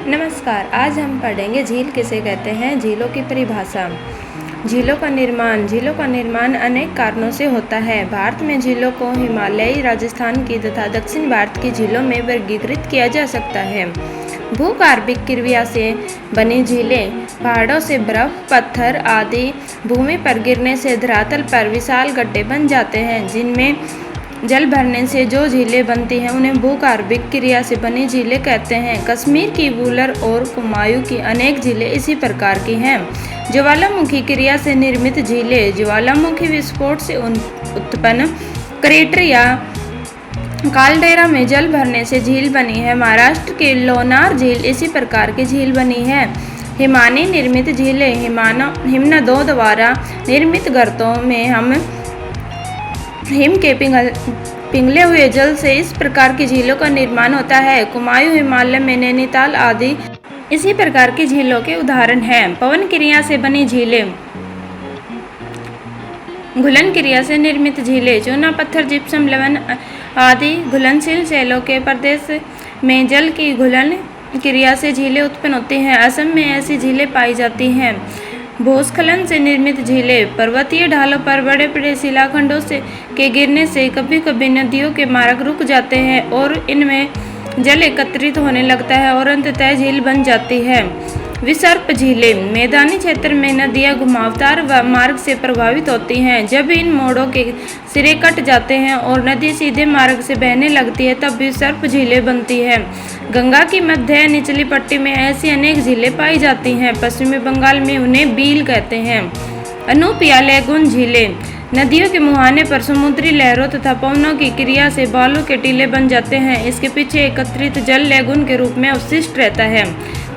नमस्कार। आज हम पढ़ेंगे झील किसे कहते हैं। झीलों की परिभाषा। झीलों का निर्माण अनेक कारणों से होता है। भारत में झीलों को हिमालयी, राजस्थान की तथा दक्षिण भारत की झीलों में वर्गीकृत किया जा सकता है। भूगर्भिक क्रिया से बनी झीलें पहाड़ों से बर्फ, पत्थर आदि भूमि पर गिरने से धरातल पर विशाल गड्ढे बन जाते हैं, जिनमें जल भरने से जो झीलें बनती हैं उन्हें भूगर्भिक क्रिया से बनी झीलें कहते हैं। कश्मीर की वुलर और कुमायूं की अनेक झीलें इसी प्रकार की हैं। ज्वालामुखी क्रिया से निर्मित झीलें ज्वालामुखी विस्फोट से उत्पन्न क्रेटर या काल्डेरा में जल भरने से झील बनी है। महाराष्ट्र की लोनार झील इसी प्रकार की झील बनी है। हिमानी निर्मित झीलें हिमनदों द्वारा निर्मित गर्तों में हिम के पिघले हुए जल से इस प्रकार की झीलों का निर्माण होता है। कुमायूं हिमालय में नैनीताल आदि इसी प्रकार की झीलों के उदाहरण हैं। पवन क्रिया से बनी झीलें घुलन क्रिया से निर्मित झीलें चूना पत्थर, जिप्सम, लवण आदि घुलनशील शैलों के प्रदेश में जल की घुलन क्रिया से झीलें उत्पन्न होती हैं। असम में ऐसी झीलें पाई जाती हैं। भूस्खलन से निर्मित झीलें पर्वतीय ढालों पर बड़े बड़े शिलाखंडों के गिरने से कभी कभी नदियों के मार्ग रुक जाते हैं और इनमें जल एकत्रित होने लगता है और अंततः झील बन जाती है। विसर्प झीलें मैदानी क्षेत्र में नदियां घुमावदार मार्ग से प्रभावित होती हैं। जब इन मोड़ों के सिरे कट जाते हैं और नदी सीधे मार्ग से बहने लगती है तब विसर्प झीलें बनती है। गंगा की मध्य निचली पट्टी में ऐसी अनेक झीलें पाई जाती हैं। पश्चिमी बंगाल में उन्हें बील कहते हैं। अनूप या लैगून झीलें नदियों के मुहाने पर समुद्री लहरों तथा पवनों की क्रिया से बालू के टीले बन जाते हैं। इसके पीछे एकत्रित जल लैगून के रूप में अवशिष्ट रहता है।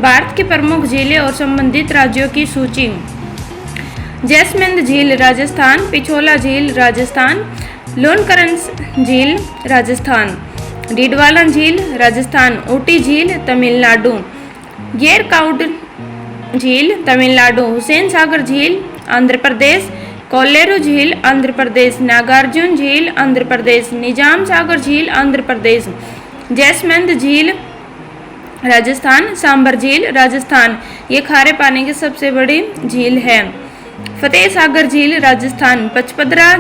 भारत की प्रमुख झीलें और संबंधित राज्यों की सूची। जैसमिंद झील राजस्थान, पिछोला झील राजस्थान, लोनकरंस झील राजस्थान, डीडवाला झील राजस्थान, ऊटी झील तमिलनाडु, येरकाउड झील तमिलनाडु, हुसैन सागर झील आंध्र प्रदेश, कोल्लेरू झील आंध्र प्रदेश, नागार्जुन झील आंध्र प्रदेश, निजाम सागर झील आंध्र प्रदेश, जैसमिंद झील राजस्थान, सांबर झील राजस्थान। ये खारे पानी की सबसे बड़ी झील है। फतेह सागर झील राजस्थान, पचपदरा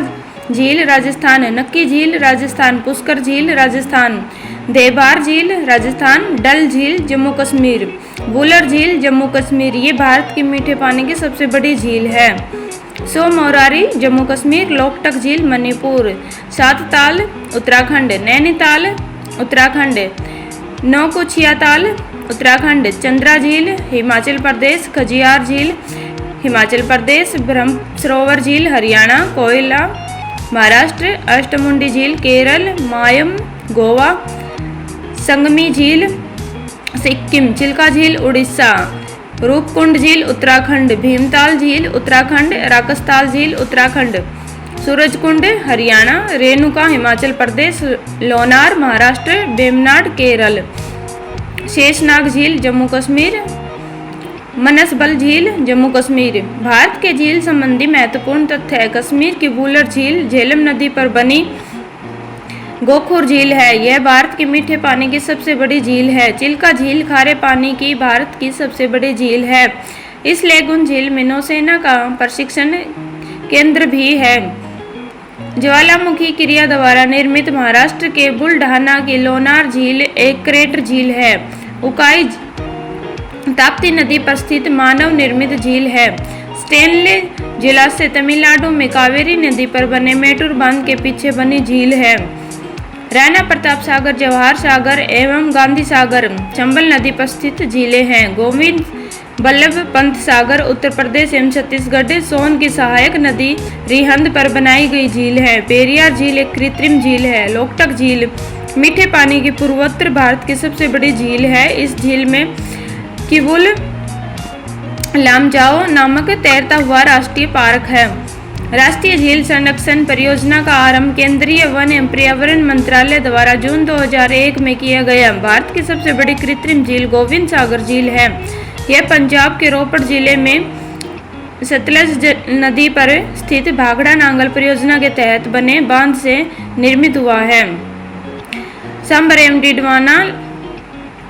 झील राजस्थान, नक्की झील राजस्थान, पुष्कर झील राजस्थान, देवबार झील राजस्थान, डल झील जम्मू कश्मीर, वुलर झील जम्मू कश्मीर। ये भारत की मीठे पानी की सबसे बड़ी झील है। सोमौरारी जम्मू कश्मीर, लोकटक झील मणिपुर, सातताल उत्तराखंड, नैनीताल उत्तराखंड, नौकुचियाताल उत्तराखंड, चंद्रा झील हिमाचल प्रदेश, खजियार झील हिमाचल प्रदेश, ब्रह्म सरोवर झील हरियाणा, कोयला महाराष्ट्र, अष्टमुंडी झील केरल, मायम गोवा, संगमी झील सिक्किम, चिल्का झील उड़ीसा, रूपकुंड झील उत्तराखंड, भीमताल झील उत्तराखंड, राकसताल झील उत्तराखंड, सूरजकुंड हरियाणा, रेणुका हिमाचल प्रदेश, लोनार महाराष्ट्र, वेमनाड केरल, शेषनाग झील जम्मू कश्मीर, मनसबल झील जम्मू कश्मीर। भारत के झील संबंधी महत्वपूर्ण तथ्य है। कश्मीर की वुलर झील झेलम नदी पर बनी गोखुर झील है। यह भारत की मीठे पानी की सबसे बड़ी झील है। चिल्का झील खारे पानी की भारत की सबसे बड़ी झील है। इस लैगून झील में नौसेना का प्रशिक्षण केंद्र भी है। ज्वालामुखी क्रिया द्वारा निर्मित महाराष्ट्र के बुलढाना की लोनार झील एक क्रेटर झील है। उकाई ताप्ती नदी पर स्थित मानव निर्मित झील है। स्टेनले जलाशय तमिलनाडु में कावेरी नदी पर बने मेटूर बांध के पीछे बनी झील है। राणा प्रताप सागर, जवाहर सागर एवं गांधी सागर चंबल नदी पर स्थित झीलें हैं। गोविंद बल्लभ पंत सागर उत्तर प्रदेश एवं छत्तीसगढ़, सोन की सहायक नदी रिहंद पर बनाई गई झील है। पेरियार झील एक कृत्रिम झील है। लोकटक झील मीठे पानी की पूर्वोत्तर भारत की सबसे बड़ी झील है। इस झील में किवुल लामजाओ नामक तैरता हुआ राष्ट्रीय पार्क है। राष्ट्रीय झील संरक्षण परियोजना का आरंभ केंद्रीय वन एवं पर्यावरण मंत्रालय द्वारा जून 2001 में किया गया। भारत की सबसे बड़ी कृत्रिम झील गोविंद सागर झील है। यह पंजाब के रोपड़ जिले में सतलज नदी पर स्थित भाखड़ा नांगल परियोजना के तहत बने बांध से निर्मित हुआ है। सांबर एवं डीडवाना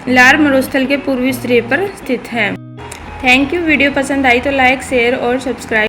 लार मरुस्थल के पूर्वी सिरे पर स्थित है। Thank you. वीडियो पसंद आई तो लाइक, शेयर और सब्सक्राइब